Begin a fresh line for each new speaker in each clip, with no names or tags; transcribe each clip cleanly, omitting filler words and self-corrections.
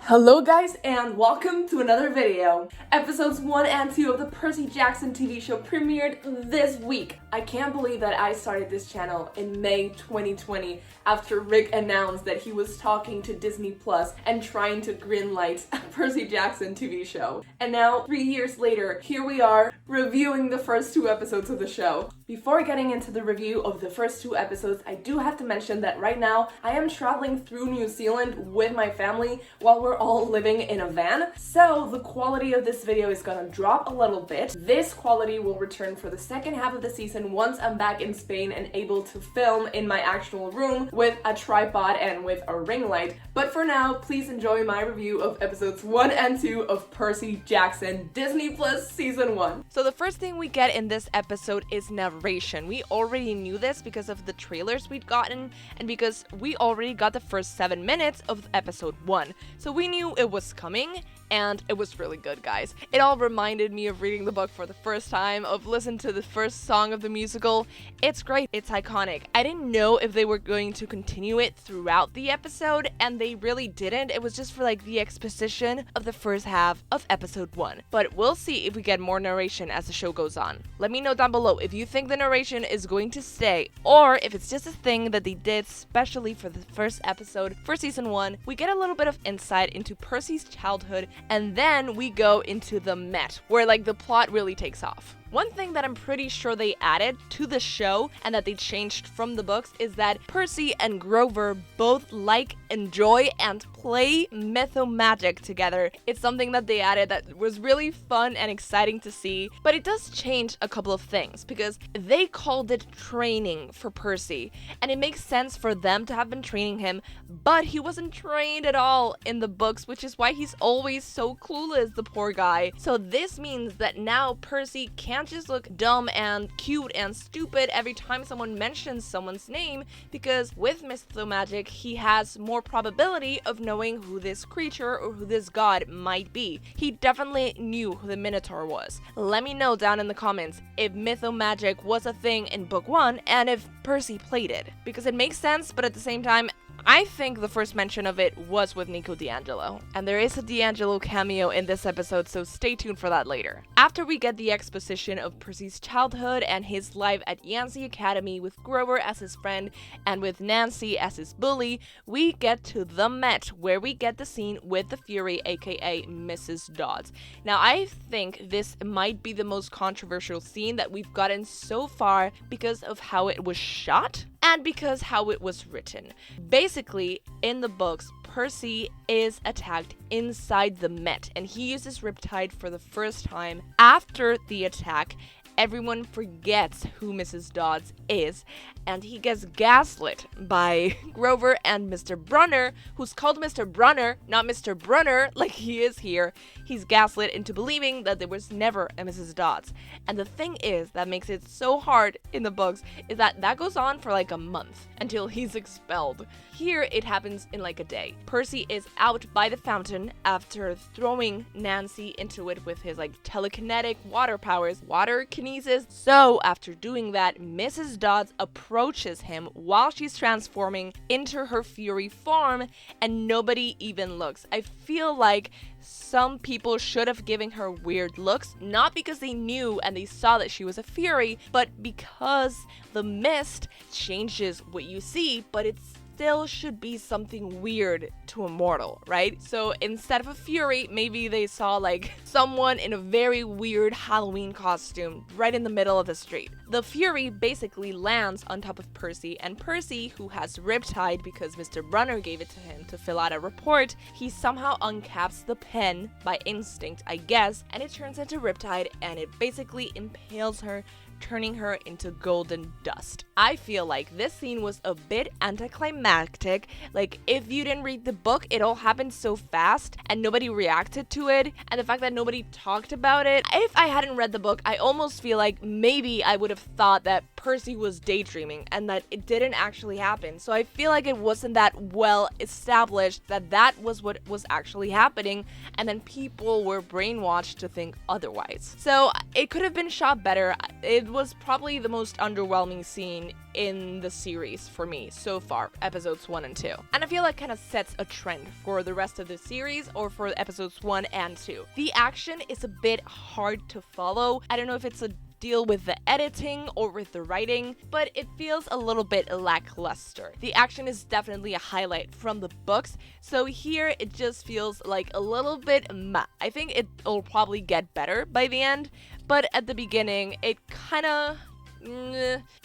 Hello guys and welcome to another video. Episodes 1 and 2 of the Percy Jackson TV show premiered this week. I can't believe that I started this channel in May 2020 after Rick announced that he was talking to Disney Plus and trying to greenlight a Percy Jackson TV show. And now, 3 years later, here we are reviewing the first 2 episodes of the show. Before getting into the review of the first 2 episodes, I do have to mention that right now I am traveling through New Zealand with my family while we're all living in a van. So the quality of this video is gonna drop a little bit. This quality will return for the second half of the season once I'm back in Spain and able to film in my actual room with a tripod and with a ring light. But for now, please enjoy my review of episodes 1 and 2 of Percy Jackson, Disney Plus Season 1.
So the first thing we get in this episode is narration. We already knew this because of the trailers we'd gotten and because we already got the first 7 minutes of episode 1. So we knew it was coming, and it was really good, guys. It all reminded me of reading the book for the first time, of listening to the first song of the musical. It's great, it's iconic. I didn't know if they were going to continue it throughout the episode, and they really didn't. It was just for like the exposition of the first half of episode 1. But we'll see if we get more narration as the show goes on. Let me know down below if you think the narration is going to stay, or if it's just a thing that they did specially for the first episode for season 1. We get a little bit of insight into Percy's childhood, and then we go into the Met, where like the plot really takes off. One thing that I'm pretty sure they added to the show and that they changed from the books is that Percy and Grover both like, enjoy, and play mythomagic together. It's something that they added that was really fun and exciting to see, but it does change a couple of things because they called it training for Percy, and it makes sense for them to have been training him, but he wasn't trained at all in the books, which is why he's always so clueless, the poor guy. So this means that now Percy can't just look dumb and cute and stupid every time someone mentions someone's name, because with mythomagic he has more probability of knowing who this creature or who this god might be. He definitely knew who the Minotaur was. Let me know down in the comments if mythomagic was a thing in book 1 and if Percy played it, because it makes sense, but at the same time I think the first mention of it was with Nico D'Angelo, and there is a D'Angelo cameo in this episode, so stay tuned for that later. After we get the exposition of Percy's childhood and his life at Yancey Academy with Grover as his friend and with Nancy as his bully, we get to the Met, where we get the scene with the Fury, aka Mrs. Dodds. Now I think this might be the most controversial scene that we've gotten so far because of how it was shot and because how it was written. Basically, in the books, Percy is attacked inside the Met, and he uses Riptide for the first time. After the attack, everyone forgets who Mrs. Dodds is, and he gets gaslit by Grover and Mr. Brunner, who's called Mr. Brunner, not Mr. Brunner, like he is here. He's gaslit into believing that there was never a Mrs. Dodds. And the thing is that makes it so hard in the books is that goes on for like a month until he's expelled. Here, it happens in like a day. Percy is out by the fountain after throwing Nancy into it with his like telekinetic water powers, water kinesis. So after doing that, Mrs. Dodds approaches him while she's transforming into her Fury form, and nobody even looks. I feel like some people should have given her weird looks, not because they knew and they saw that she was a Fury, but because the mist changes what you see, but it's still should be something weird to a mortal, right? So instead of a Fury, maybe they saw like someone in a very weird Halloween costume right in the middle of the street. The Fury basically lands on top of Percy, and Percy, who has Riptide because Mr. Brunner gave it to him to fill out a report, he somehow uncaps the pen by instinct, I guess, and it turns into Riptide, and it basically impales her, turning her into golden dust. I feel like this scene was a bit anticlimactic. Like, if you didn't read the book, it all happened so fast and nobody reacted to it, and the fact that nobody talked about it. If I hadn't read the book, I almost feel like maybe I would have thought that Percy was daydreaming and that it didn't actually happen. So I feel like it wasn't that well established that that was what was actually happening, and then people were brainwashed to think otherwise. So it could have been shot better. It was probably the most underwhelming scene in the series for me so far, episodes 1 and 2. And I feel like kind of sets a trend for the rest of the series or for episodes 1 and 2. The action is a bit hard to follow. I don't know if it's a deal with the editing or with the writing, but it feels a little bit lackluster. The action is definitely a highlight from the books, so here it just feels like a little bit meh. I think it'll probably get better by the end, but at the beginning it kinda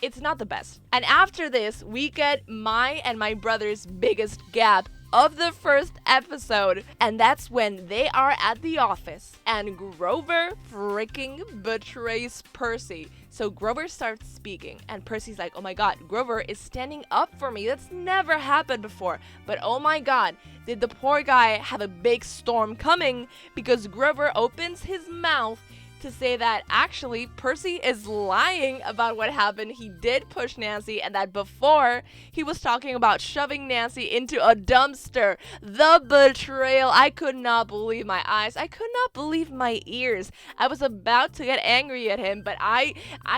it's not the best. And after this, we get my and my brother's biggest gap of the first episode, and that's when they are at the office and Grover freaking betrays Percy. So Grover starts speaking and Percy's like, oh my god, Grover is standing up for me. That's never happened before. But oh my god, did the poor guy have a big storm coming, because Grover opens his mouth to say that actually Percy is lying about what happened. He did push Nancy, and that before he was talking about shoving Nancy into a dumpster. The betrayal. I could not believe my eyes. I could not believe my ears. I was about to get angry at him, but I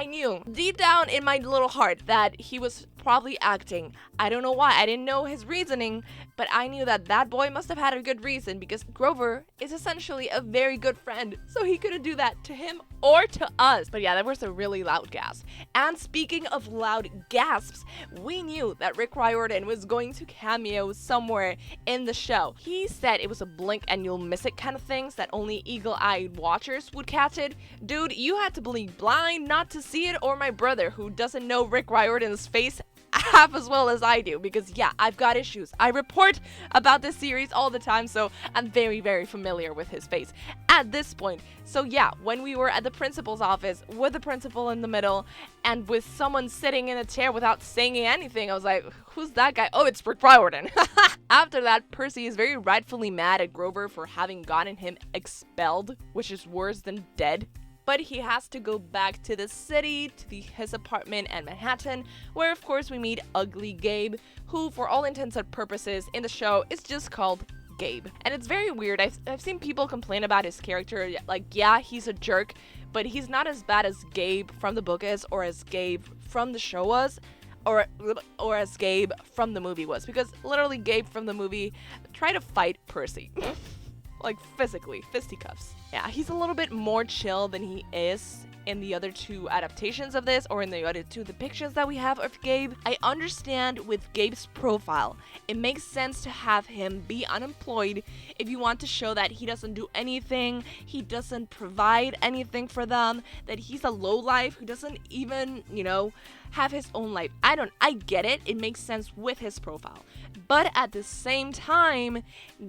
knew deep down in my little heart that he was probably acting. I don't know why. I didn't know his reasoning, but I knew that that boy must have had a good reason, because Grover is essentially a very good friend, so he couldn't do that to him or to us. But yeah, that was a really loud gasp. And speaking of loud gasps, we knew that Rick Riordan was going to cameo somewhere in the show. He said it was a blink and you'll miss it kind of things, that only eagle-eyed watchers would catch it. Dude, you had to be blind not to see it, or my brother, who doesn't know Rick Riordan's face half as well as I do, because yeah, I've got issues. I report about this series all the time, so I'm very, very familiar with his face at this point. So yeah, when we were at the principal's office with the principal in the middle and with someone sitting in a chair without saying anything, I was like, who's that guy? Oh, it's Rick Riordan. After that, Percy is very rightfully mad at Grover for having gotten him expelled, which is worse than dead. But he has to go back to the city, to his apartment in Manhattan, where of course we meet Ugly Gabe, who for all intents and purposes in the show is just called Gabe. And it's very weird. I've seen people complain about his character, like, yeah, he's a jerk, but he's not as bad as Gabe from the book is, or as Gabe from the show was, or as Gabe from the movie was, because literally Gabe from the movie tried to fight Percy. Like physically, fisticuffs. Yeah, he's a little bit more chill than he is in the other two adaptations of this, or in the other two depictions that we have of Gabe. I understand with Gabe's profile, it makes sense to have him be unemployed if you want to show that he doesn't do anything, he doesn't provide anything for them, that he's a lowlife who doesn't even, have his own life. I get it. It makes sense with his profile. But at the same time,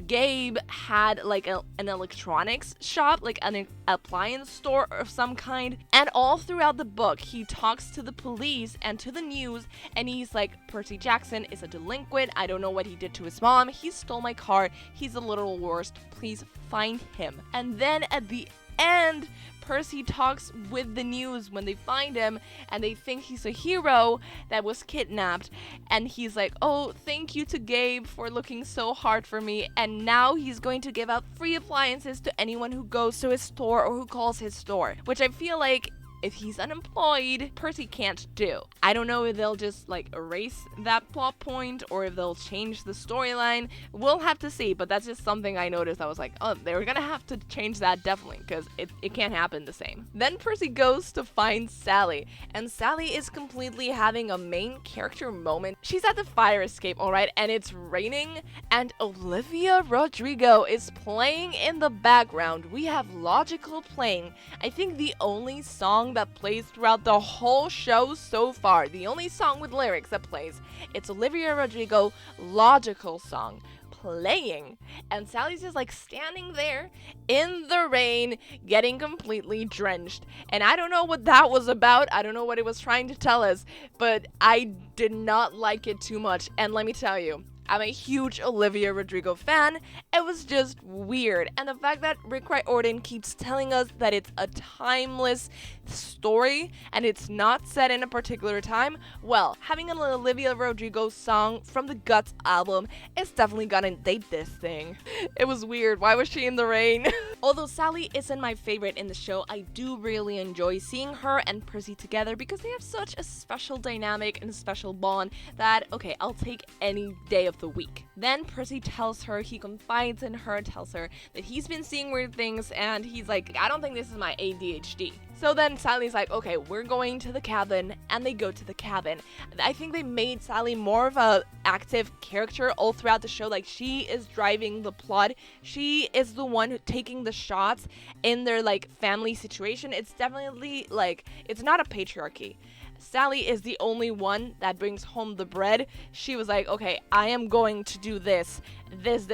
Gabe had like an electronics shop, like an appliance store of some kind. And all throughout the book, he talks to the police and to the news, and he's like, Percy Jackson is a delinquent. I don't know what he did to his mom. He stole my car. He's a literal worst. Please find him. And then at the end, Percy talks with the news when they find him, and they think he's a hero that was kidnapped, and he's like, oh, thank you to Gabe for looking so hard for me, and now he's going to give out free appliances to anyone who goes to his store or who calls his store, which I feel like if he's unemployed, Percy can't do. I don't know if they'll just like erase that plot point or if they'll change the storyline. We'll have to see, but that's just something I noticed. I was like, oh, they were gonna have to change that definitely, because it can't happen the same. Then Percy goes to find Sally, and Sally is completely having a main character moment. She's at the fire escape, alright, and it's raining, and Olivia Rodrigo is playing in the background. We have Logical playing. I think the only song that plays throughout the whole show so far, the only song with lyrics that plays, it's Olivia Rodrigo Logical song playing, and Sally's just like standing there in the rain getting completely drenched, and I don't know what that was about. I don't know what it was trying to tell us, but I did not like it too much. And let me tell you, I'm a huge Olivia Rodrigo fan. It was just weird. And the fact that Rick Riordan keeps telling us that it's a timeless story and it's not set in a particular time, well, having an Olivia Rodrigo song from the Guts album is definitely gonna date this thing. It was weird. Why was she in the rain? Although Sally isn't my favorite in the show, I do really enjoy seeing her and Percy together because they have such a special dynamic and special bond that, okay, I'll take any day of the week. Then Percy tells her, he confides in her, tells her that he's been seeing weird things, and he's like, I don't think this is my ADHD. So then Sally's like, okay, we're going to the cabin, and they go to the cabin. I think they made Sally more of a active character all throughout the show. Like, she is driving the plot. She is the one taking the shots in their, like, family situation. It's definitely, like, it's not a patriarchy. Sally is the only one that brings home the bread. She was like, okay, I am going to do this,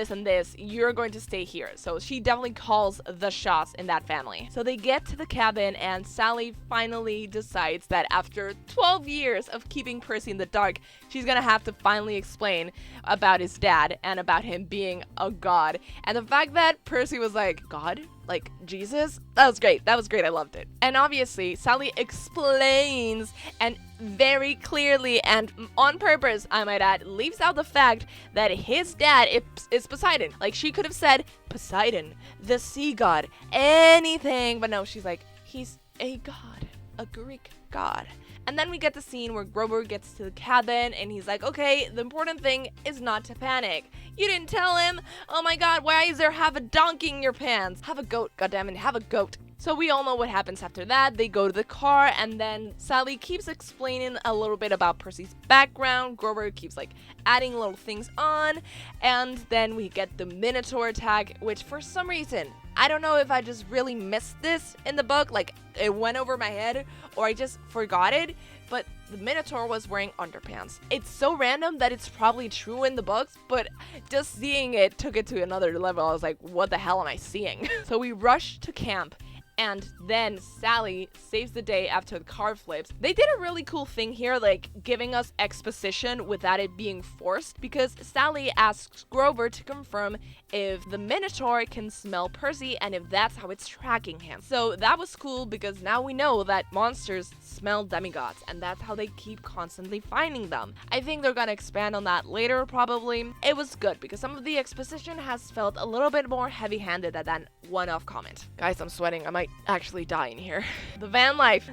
and this. You're going to stay here. So she definitely calls the shots in that family. So they get to the cabin, and Sally finally decides that after 12 years of keeping Percy in the dark, she's gonna have to finally explain about his dad and about him being a god. And the fact that Percy was like, God? Like Jesus? That was great. I loved it. And obviously, Sally explains and very clearly and on purpose, I might add, leaves out the fact that his dad is Poseidon. Like, she could have said Poseidon, the sea god, anything, but no, she's like, he's a god, a Greek god. And then we get the scene where Grover gets to the cabin and he's like, okay, the important thing is not to panic. You didn't tell him? Oh my god, why is there have a donkey in your pants? Have a goat, goddammit, have a goat. So we all know what happens after that. They go to the car, and then Sally keeps explaining a little bit about Percy's background. Grover keeps like adding little things on, and then we get the Minotaur attack, which for some reason, I don't know if I just really missed this in the book, like it went over my head, or I just forgot it, but the Minotaur was wearing underpants. It's so random that it's probably true in the books, but just seeing it took it to another level. I was like, what the hell am I seeing? So we rush to camp, and then Sally saves the day after the car flips. They did a really cool thing here, like giving us exposition without it being forced, because Sally asks Grover to confirm if the Minotaur can smell Percy and if that's how it's tracking him. So that was cool because now we know that monsters smell demigods, and that's how they keep constantly finding them. I think they're gonna expand on that later probably. It was good because some of the exposition has felt a little bit more heavy-handed than that one-off comment. Guys, I'm sweating. I might actually die in here. The van life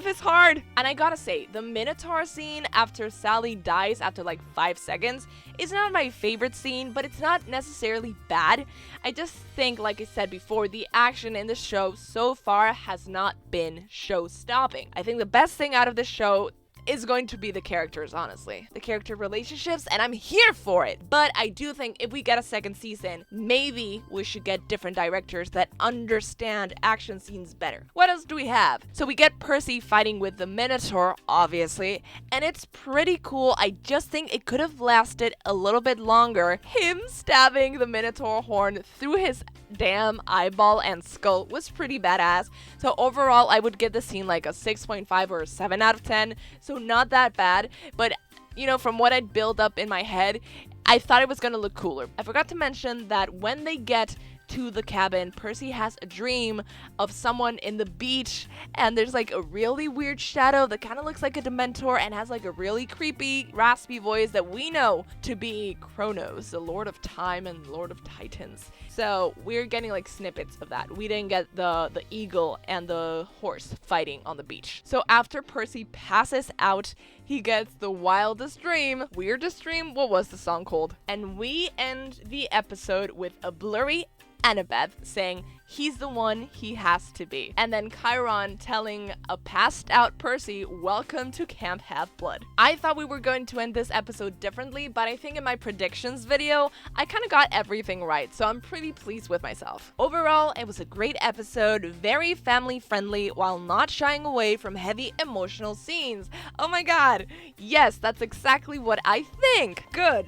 is hard. And I gotta say, the Minotaur scene after Sally dies after like 5 seconds is not my favorite scene, but it's not necessarily bad. I just think, like I said before, the action in the show so far has not been show-stopping. I think the best thing out of this show is going to be the characters, honestly. The character relationships, and I'm here for it. But I do think if we get a second season, maybe we should get different directors that understand action scenes better. What else do we have? So we get Percy fighting with the Minotaur, obviously, and it's pretty cool. I just think it could have lasted a little bit longer. Him stabbing the Minotaur horn through his damn eyeball and skull was pretty badass. So overall, I would give the scene like a 6.5 or a 7 out of 10. So not that bad, but you know, from what I'd built up in my head, I thought it was gonna look cooler. I forgot to mention that when they get to the cabin, Percy has a dream of someone in the beach, and there's like a really weird shadow that kind of looks like a Dementor and has like a really creepy, raspy voice that we know to be Kronos, the Lord of Time and Lord of Titans. So we're getting like snippets of that. We didn't get the eagle and the horse fighting on the beach. So after Percy passes out, he gets the wildest dream, weirdest dream. What was the song called? And we end the episode with a blurry Annabeth saying he's the one he has to be. And then Chiron telling a passed out Percy, welcome to Camp Half-Blood. I thought we were going to end this episode differently, but I think in my predictions video, I kind of got everything right, so I'm pretty pleased with myself. Overall, it was a great episode, very family friendly while not shying away from heavy emotional scenes. Oh my god, yes, that's exactly what I think. Good.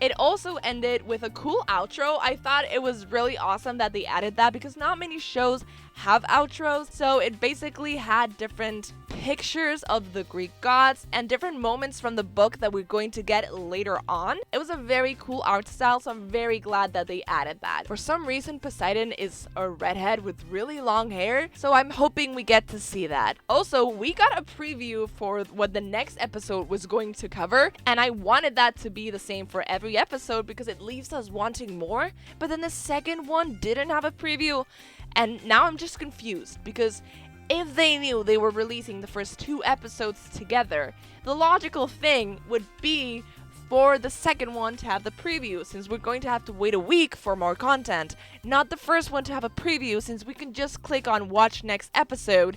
It also ended with a cool outro. I thought it was really awesome that they added that because not many shows have outros, so it basically had different pictures of the Greek gods and different moments from the book that we're going to get later on. It was a very cool art style, so I'm very glad that they added that. For some reason, Poseidon is a redhead with really long hair, so I'm hoping we get to see that. Also, we got a preview for what the next episode was going to cover, and I wanted that to be the same for every episode because it leaves us wanting more, but then the second one didn't have a preview, and now I'm just confused because if they knew they were releasing the first 2 episodes together, the logical thing would be for the second one to have the preview, since we're going to have to wait a week for more content, not the first one to have a preview, since we can just click on watch next episode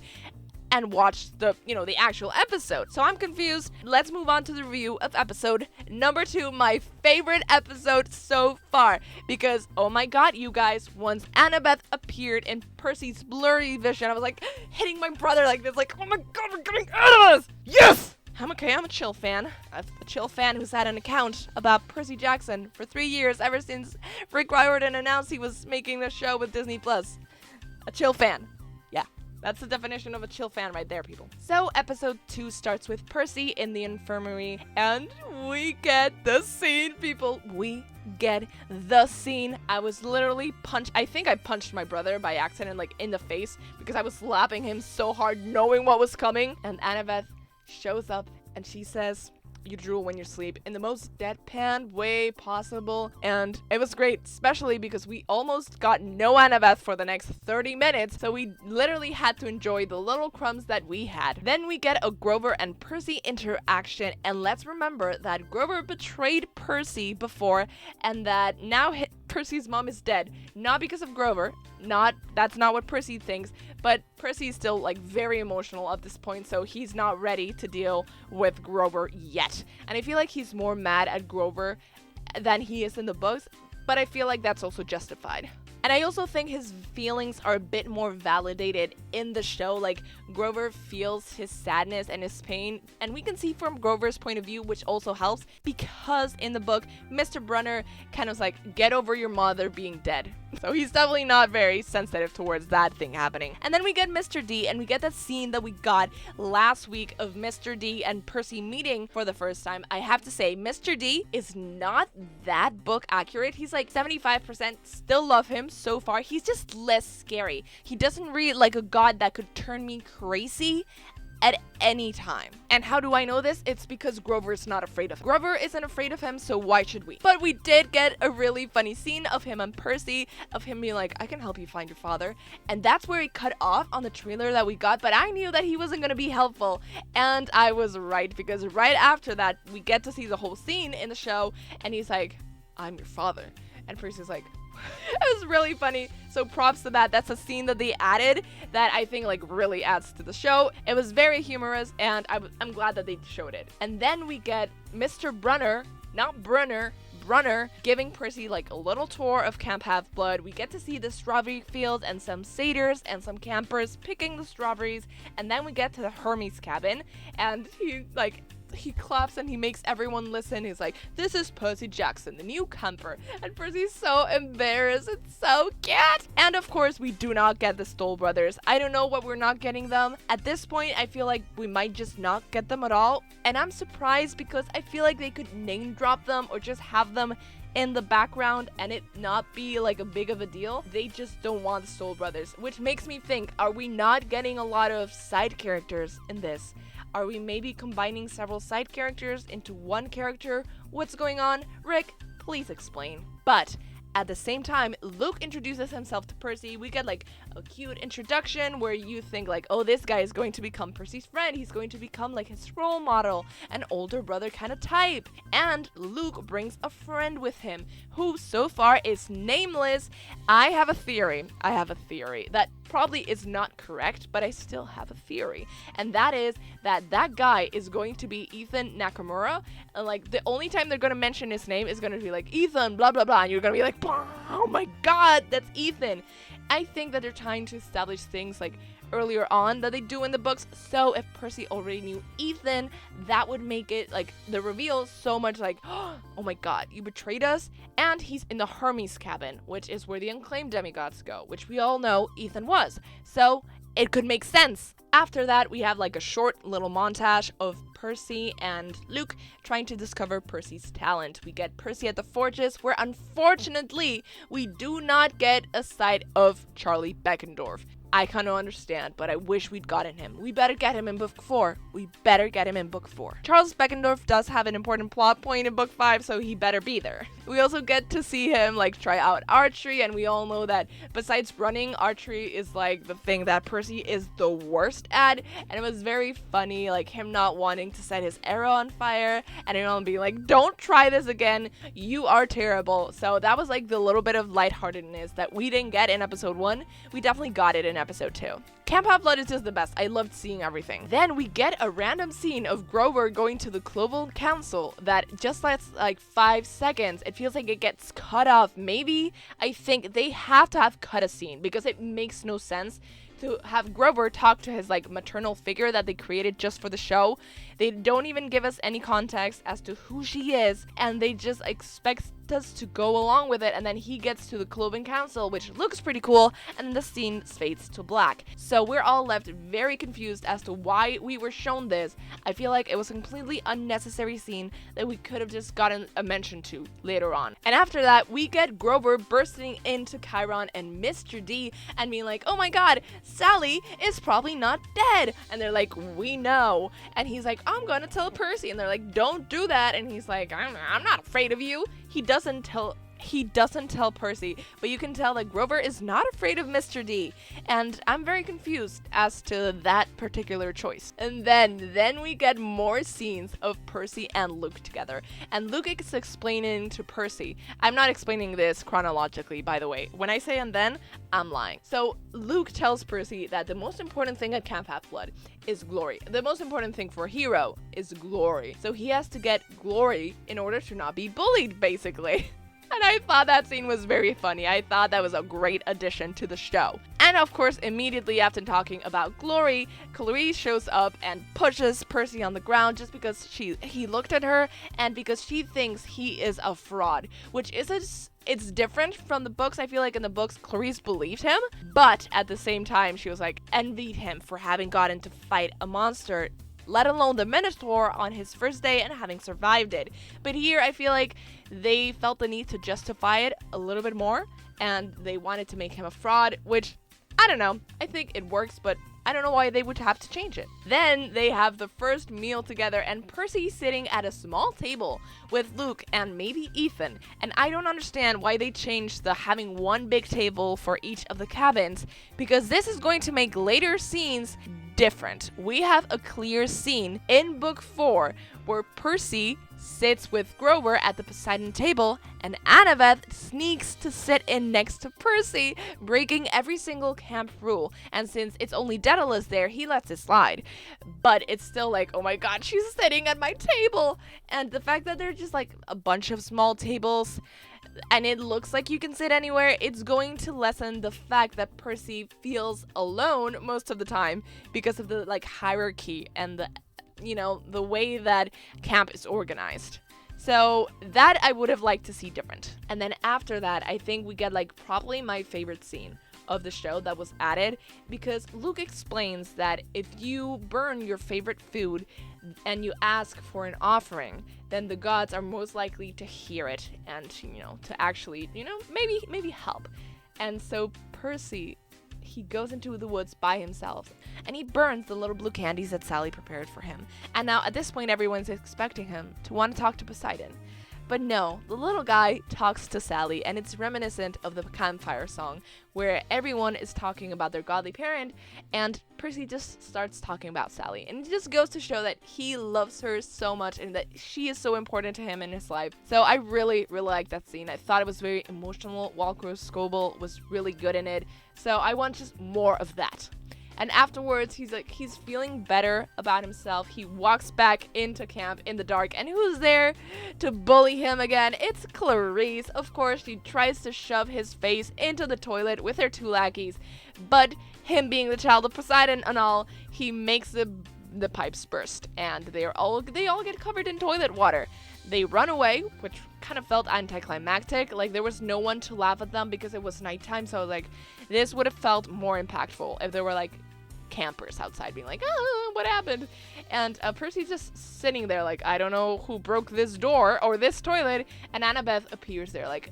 and watch the actual episode. So I'm confused. Let's move on to the review of episode number 2, my favorite episode so far, because oh my god, you guys, once Annabeth appeared in Percy's blurry vision, I was like hitting my brother like this, like, oh my god, we're getting Annabeth! Yes! I'm okay, I'm a chill fan. A chill fan who's had an account about Percy Jackson for 3 years, ever since Rick Riordan announced he was making the show with Disney+. A chill fan. Yeah. That's the definition of a chill fan right there, people. So, episode 2 starts with Percy in the infirmary, and we get the scene, people. We get the scene. I was literally I think I punched my brother by accident, like, in the face, because I was slapping him so hard, knowing what was coming. And Annabeth shows up, and she says, "You drool when you sleep," in the most deadpan way possible, and it was great, especially because we almost got no Annabeth for the next 30 minutes, so we literally had to enjoy the little crumbs that we had. Then we get a Grover and Percy interaction, and let's remember that Grover betrayed Percy before, and that now Percy's mom is dead, not because of Grover, that's not what Percy thinks, but Percy is still like very emotional at this point, so he's not ready to deal with Grover yet. And I feel like he's more mad at Grover than he is in the books, but I feel like that's also justified. And I also think his feelings are a bit more validated in the show. Like, Grover feels his sadness and his pain, and we can see from Grover's point of view, which also helps, because in the book, Mr. Brunner kind of like, get over your mother being dead. So he's definitely not very sensitive towards that thing happening. And then we get Mr. D, and we get that scene that we got last week of Mr. D and Percy meeting for the first time. I have to say, Mr. D is not that book accurate. He's like 75%, still love him so far. He's just less scary. He doesn't read like a god that could turn me crazy at any time. And how do I know this? It's because Grover is not afraid of him. Grover isn't afraid of him, so why should we? But we did get a really funny scene of him and Percy, of him being like, I can help you find your father. And that's where he cut off on the trailer that we got, but I knew that he wasn't gonna be helpful. And I was right, because right after that, we get to see the whole scene in the show, and he's like, I'm your father. And Percy's like, it was really funny. So props to that. That's a scene that they added that I think like really adds to the show. It was very humorous, and I'm glad that they showed it. And then we get Mr. Brunner, not Brunner, Brunner, giving Percy like a little tour of Camp Half-Blood. We get to see the strawberry fields and some satyrs and some campers picking the strawberries. And then we get to the Hermes cabin, and he claps and he makes everyone listen. He's like, this is Percy Jackson, the new camper. And Percy's so embarrassed. It's so cute. And of course, we do not get the Stoll brothers. I don't know what we're not getting them. At this point, I feel like we might just not get them at all. And I'm surprised, because I feel like they could name drop them or just have them in the background and it not be like a big of a deal. They just don't want the Stoll brothers, which makes me think, are we not getting a lot of side characters in this? Are we maybe combining several side characters into one character? What's going on? Rick, please explain. But at the same time, Luke introduces himself to Percy. We get like a cute introduction where you think like, oh, this guy is going to become Percy's friend. He's going to become like his role model, an older brother kind of type. And Luke brings a friend with him who so far is nameless. I have a theory that probably is not correct, but I still have a theory. And that is that guy is going to be Ethan Nakamura. And like the only time they're going to mention his name is going to be like Ethan blah blah blah, and you're going to be like, oh my god, that's Ethan. I think that they're trying to establish things like earlier on that they do in the books. So if Percy already knew Ethan, that would make it like the reveal so much like, oh my god, you betrayed us. And he's in the Hermes cabin, which is where the unclaimed demigods go, which we all know Ethan was. So it could make sense. After that, we have like a short little montage of Percy and Luke trying to discover Percy's talent. We get Percy at the forges, where unfortunately we do not get a sight of Charlie Beckendorf. I kind of understand, but I wish we'd gotten him. We better get him in book 4. We better get him in book 4. Charles Beckendorf does have an important plot point in book 5, so he better be there. We also get to see him like try out archery, and we all know that besides running, archery is like the thing that Percy is the worst at, and it was very funny, like him not wanting to set his arrow on fire, and everyone being like, don't try this again, you are terrible. So that was like the little bit of lightheartedness that we didn't get in episode 1. We definitely got it in episode 2. Camp Half-Blood is just the best. I loved seeing everything. Then we get a random scene of Grover going to the Clovel Council that just lasts like 5 seconds. It feels like it gets cut off. Maybe I think they have to have cut a scene because it makes no sense to have Grover talk to his like maternal figure that they created just for the show. They don't even give us any context as to who she is, and they just expect us to go along with it, and then he gets to the Cloven Council, which looks pretty cool, and the scene fades to black. So we're all left very confused as to why we were shown this. I feel like it was a completely unnecessary scene that we could have just gotten a mention to later on. And after that, we get Grover bursting into Chiron and Mr. D and being like, oh my god, Sally is probably not dead. And they're like, we know. And he's like, I'm gonna tell Percy. And they're like, don't do that. And he's like, I'm not afraid of you. He doesn't tell Percy, but you can tell that Grover is not afraid of Mr. D, and I'm very confused as to that particular choice. And then we get more scenes of Percy and Luke together, and Luke is explaining to Percy. I'm not explaining this chronologically, by the way. When I say and then, I'm lying. So Luke tells Percy that the most important thing at Camp Half-Blood is glory. The most important thing for a hero is glory. So he has to get glory in order to not be bullied, basically. And I thought that scene was very funny. I thought that was a great addition to the show. And of course, immediately after talking about glory, Clarice shows up and pushes Percy on the ground just because he looked at her and because she thinks he is a fraud, which it's different from the books. I feel like in the books, Clarice believed him, but at the same time, she was like envied him for having gotten to fight a monster, let alone the Minotaur, on his first day and having survived it. But here, I feel like they felt the need to justify it a little bit more, and they wanted to make him a fraud, which, I don't know, I think it works, but I don't know why they would have to change it. Then they have the first meal together, and Percy sitting at a small table with Luke and maybe Ethan, and I don't understand why they changed the having one big table for each of the cabins, because this is going to make later scenes different. We have a clear scene in book 4 where Percy sits with Grover at the Poseidon table, and Annabeth sneaks to sit in next to Percy, breaking every single camp rule. And since it's only Daedalus there, he lets it slide. But it's still like, oh my god, she's sitting at my table! And the fact that they're just like a bunch of small tables, and it looks like you can sit anywhere, it's going to lessen the fact that Percy feels alone most of the time because of the like hierarchy and the way that camp is organized. So that I would have liked to see different. And then after that, I think we get like probably my favorite scene of the show that was added, because Luke explains that if you burn your favorite food and you ask for an offering, then the gods are most likely to hear it and to actually maybe help. And so Percy, he goes into the woods by himself and he burns the little blue candies that Sally prepared for him. And now at this point, everyone's expecting him to want to talk to Poseidon. But no, the little guy talks to Sally, and it's reminiscent of the campfire song where everyone is talking about their godly parent, and Percy just starts talking about Sally. And it just goes to show that he loves her so much and that she is so important to him in his life. So I really, really like that scene. I thought it was very emotional. Walker Scoble was really good in it. So I want just more of that. And afterwards, he's feeling better about himself. He walks back into camp in the dark, and who's there to bully him again? It's Clarice. Of course, she tries to shove his face into the toilet with her 2 lackeys, but him being the child of Poseidon and all, he makes the pipes burst, and they all get covered in toilet water. They run away, which kind of felt anticlimactic. Like, there was no one to laugh at them because it was nighttime, so like this would have felt more impactful if there were like campers outside being like, oh, what happened? And Percy's just sitting there like, I don't know who broke this door or this toilet. And Annabeth appears there like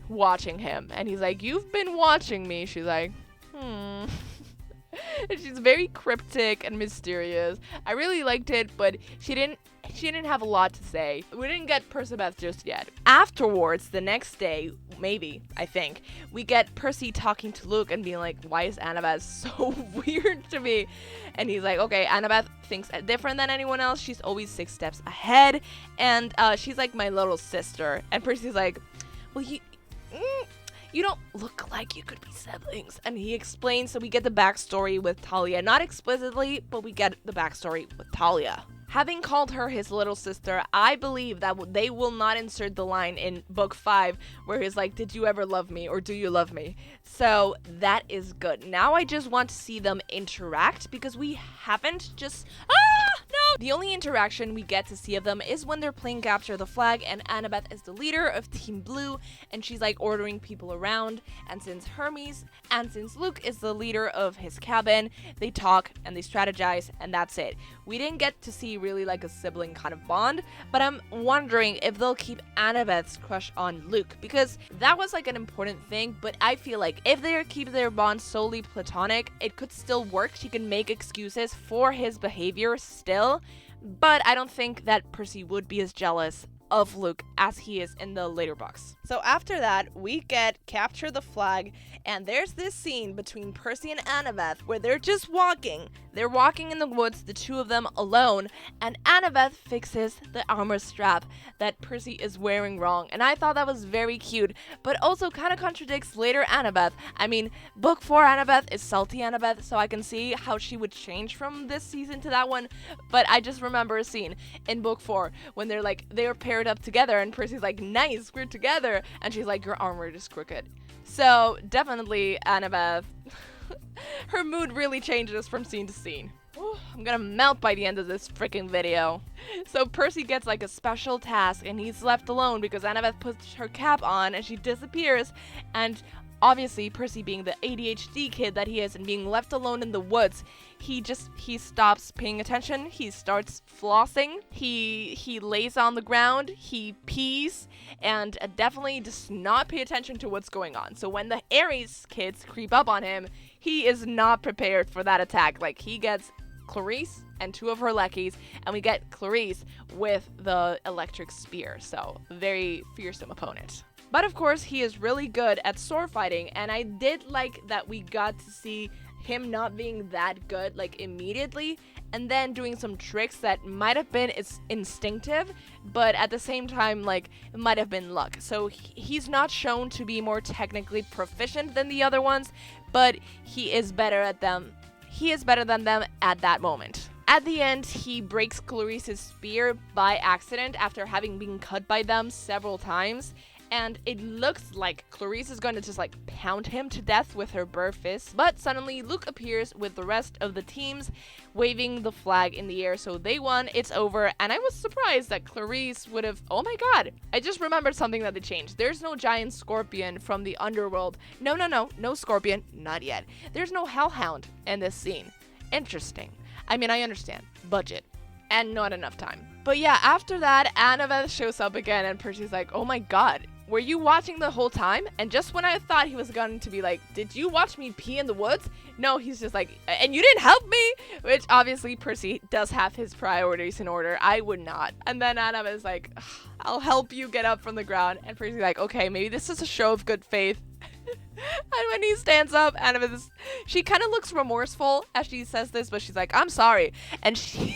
watching him. And he's like, you've been watching me. She's like, And she's very cryptic and mysterious. I really liked it, but she didn't have a lot to say. We didn't get Percabeth just yet. Afterwards, the next day, maybe, I think, we get Percy talking to Luke and being like, why is Annabeth so weird to me? And he's like, okay, Annabeth thinks different than anyone else. She's always 6 steps ahead. And she's like my little sister. And Percy's like, well, you don't look like you could be siblings. And he explains, so we get the backstory with Talia. Not explicitly, but we get the backstory with Talia. Having called her his little sister, I believe that they will not insert the line in book 5 where he's like, did you ever love me or do you love me? So that is good. Now I just want to see them interact because we haven't just... No! The only interaction we get to see of them is when they're playing Capture the Flag and Annabeth is the leader of Team Blue and she's like ordering people around, and since Luke is the leader of his cabin, they talk and they strategize and that's it. We didn't get to see really like a sibling kind of bond, but I'm wondering if they'll keep Annabeth's crush on Luke because that was like an important thing, but I feel like if they keep their bond solely platonic, it could still work. She can make excuses for his behavior still, but I don't think that Percy would be as jealous of Luke as he is in the later books. So after that, we get Capture the Flag, and there's this scene between Percy and Annabeth where they're just walking. They're walking in the woods, the two of them alone, and Annabeth fixes the armor strap that Percy is wearing wrong. And I thought that was very cute, but also kind of contradicts later Annabeth. I mean, book 4 Annabeth is salty Annabeth, so I can see how she would change from this season to that one. But I just remember a scene in book 4 when they're paired up together and Percy's like, nice, we're together. And she's like, your armor is crooked. So definitely Annabeth, her mood really changes from scene to scene. I'm gonna melt by the end of this freaking video. So Percy gets like a special task and he's left alone because Annabeth puts her cap on and she disappears, and obviously Percy being the ADHD kid that he is and being left alone in the woods, he stops paying attention. He starts flossing. He lays on the ground. He pees and definitely does not pay attention to what's going on. So when the Aries kids creep up on him, he is not prepared for that attack. Like, he gets Clarice and 2 of her lackeys, and we get Clarice with the electric spear. So very fearsome opponent. But of course, he is really good at sword fighting, and I did like that we got to see him not being that good like immediately, and then doing some tricks that might have been instinctive, but at the same time, like, it might have been luck. So he's not shown to be more technically proficient than the other ones, but he is better at them. He is better than them at that moment. At the end, he breaks Clarice's spear by accident after having been cut by them several times. And it looks like Clarice is going to just like pound him to death with her bare fist. But suddenly Luke appears with the rest of the teams waving the flag in the air. So they won, it's over. And I was surprised that Clarice would have... Oh my god. I just remembered something that they changed. There's no giant scorpion from the underworld. No scorpion. Not yet. There's no hellhound in this scene. Interesting. I mean, I understand. Budget. And not enough time. But yeah, after that, Annabeth shows up again and Percy's like, oh my god. Were you watching the whole time? And just when I thought he was going to be like, did you watch me pee in the woods? No, he's just like, and you didn't help me? Which obviously Percy does have his priorities in order. I would not. And then Annabeth is like, I'll help you get up from the ground. And Percy's like, okay, maybe this is a show of good faith. And when he stands up, Annabeth, she kind of looks remorseful as she says this, but she's like, I'm sorry. And she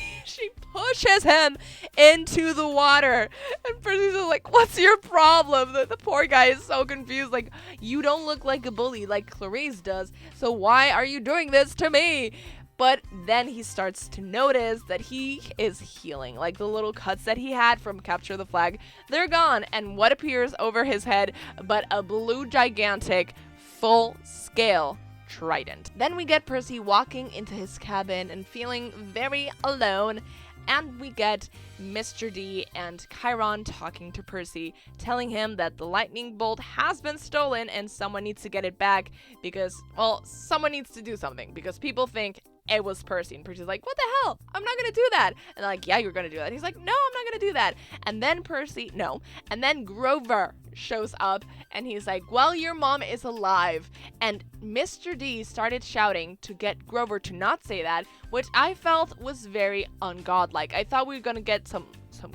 pushes him into the water. And Percy's like, what's your problem? The poor guy is so confused. Like, you don't look like a bully like Clarice does, so why are you doing this to me? But then he starts to notice that he is healing. Like, the little cuts that he had from Capture the Flag, they're gone. And what appears over his head but a blue gigantic full-scale trident. Then we get Percy walking into his cabin and feeling very alone. And we get Mr. D and Chiron talking to Percy, telling him that the lightning bolt has been stolen and someone needs to get it back because, well, someone needs to do something because people think it was Percy. And Percy's like, what the hell? I'm not gonna do that. And they're like, yeah, you're gonna do that. And he's like, no, I'm not gonna do that. And then and then Grover shows up and he's like, well, your mom is alive. And Mr. D started shouting to get Grover to not say that, which I felt was very ungodlike. I thought we were gonna get some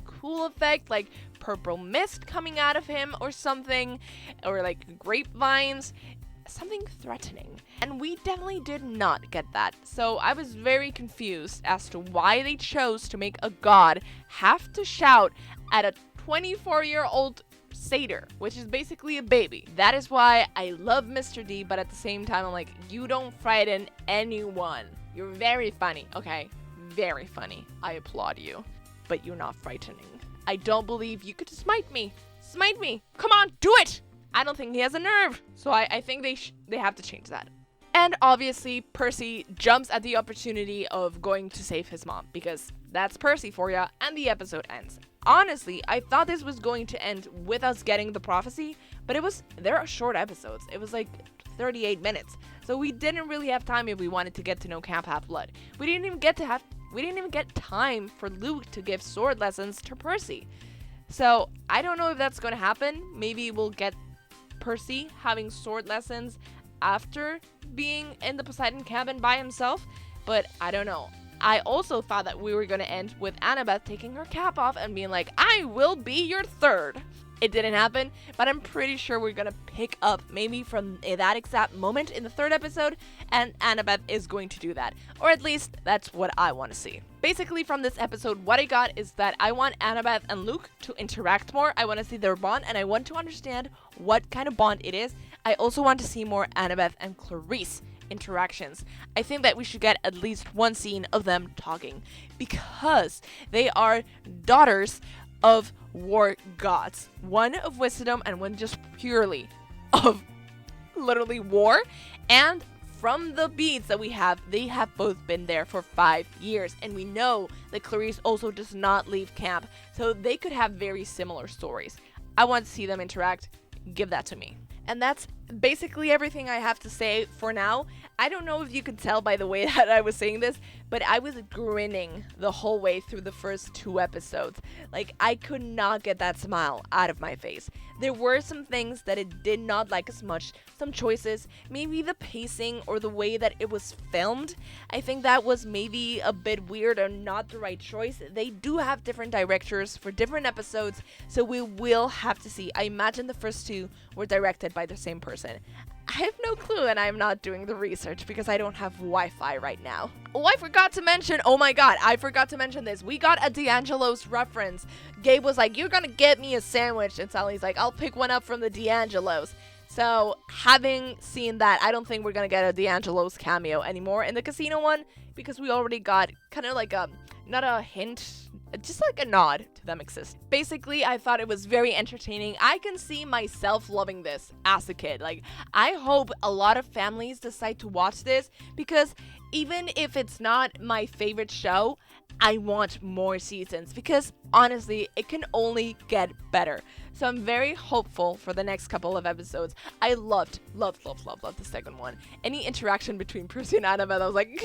cool effect, like purple mist coming out of him or something, or like grapevines, something threatening. And we definitely did not get that. So I was very confused as to why they chose to make a god have to shout at a 24-year-old satyr, which is basically a baby. That is why I love Mr. D, but at the same time I'm like, you don't frighten anyone. You're very funny, okay? Very funny. I applaud you. But you're not frightening. I don't believe you could smite me. Smite me. Come on, do it. I don't think he has a nerve. So I think they have to change that. And obviously, Percy jumps at the opportunity of going to save his mom, because that's Percy for ya, and the episode ends. Honestly, I thought this was going to end with us getting the prophecy, but there are short episodes. It was like 38 minutes. So we didn't really have time if we wanted to get to know Camp Half-Blood. We didn't even get time for Luke to give sword lessons to Percy. So I don't know if that's going to happen. Maybe we'll get Percy having sword lessons after being in the Poseidon cabin by himself, but I don't know. I also thought that we were going to end with Annabeth taking her cap off and being like, I will be your third. It didn't happen, but I'm pretty sure we're going to pick up maybe from that exact moment in the third episode, and Annabeth is going to do that. Or at least that's what I want to see. Basically from this episode, what I got is that I want Annabeth and Luke to interact more. I want to see their bond, and I want to understand what kind of bond it is. I also want to see more Annabeth and Clarice interactions. I think that we should get at least one scene of them talking, because they are daughters of war gods. One of wisdom and one just purely of literally war. And from the beads that we have, they have both been there for 5 years. And we know that Clarice also does not leave camp. So they could have very similar stories. I want to see them interact. Give that to me. And that's basically everything I have to say for now. I don't know if you could tell by the way that I was saying this, but I was grinning the whole way through the first 2 episodes. Like, I could not get that smile out of my face. There were some things that it did not like as much, some choices, maybe the pacing or the way that it was filmed. I think that was maybe a bit weird or not the right choice. They do have different directors for different episodes, so we will have to see. I imagine the first 2 were directed by the same person. I have no clue, and I'm not doing the research because I don't have Wi-Fi right now. Oh, I forgot to mention, oh my god, I forgot to mention this. We got a D'Angelo's reference. Gabe was like, you're gonna get me a sandwich, and Sally's like, I'll pick one up from the D'Angelo's. So, having seen that, I don't think we're gonna get a D'Angelo's cameo anymore in the casino one, because we already got kind of like a, not a hint, just like a nod to them existing. Basically, I thought it was very entertaining. I can see myself loving this as a kid. Like, I hope a lot of families decide to watch this, because even if it's not my favorite show, I want more seasons, because honestly, it can only get better. So I'm very hopeful for the next couple of episodes. I loved the second one. Any interaction between Percy and Annabeth, I was like,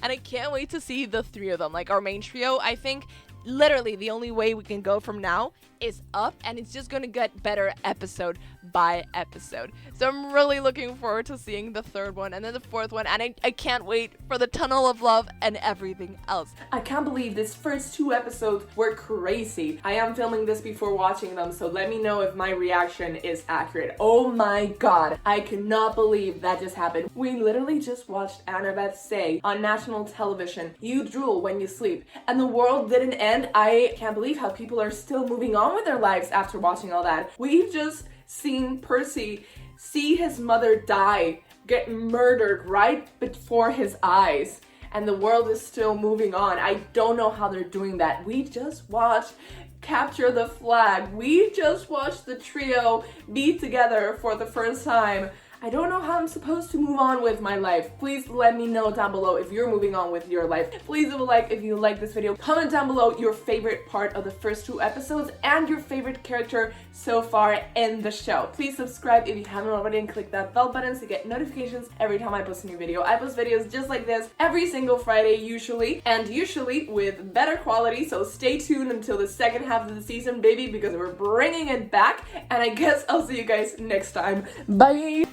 and I can't wait to see the 3 of them. Like, our main trio, I think literally the only way we can go from now is up, and it's just gonna get better episode by episode. So I'm really looking forward to seeing the 3rd one and then the 4th one, and I can't wait for the Tunnel of Love and everything else.
I can't believe these first 2 episodes were crazy. I am filming this before watching them, so let me know if my reaction is accurate. Oh my god, I cannot believe that just happened. We literally just watched Annabeth say on national television, you drool when you sleep, and the world didn't end. I can't believe how people are still moving on with their lives after watching all that. We've just seen Percy see his mother die, get murdered right before his eyes, and the world is still moving on. I don't know how they're doing that. We just watched Capture the Flag. We just watched the trio be together for the first time. I don't know how I'm supposed to move on with my life. Please let me know down below if you're moving on with your life. Please leave a like if you like this video. Comment down below your favorite part of the first 2 episodes and your favorite character so far in the show. Please subscribe if you haven't already and click that bell button to get notifications every time I post a new video. I post videos just like this every single Friday usually, and usually with better quality, so stay tuned until the second half of the season, baby, because we're bringing it back, and I guess I'll see you guys next time. Bye!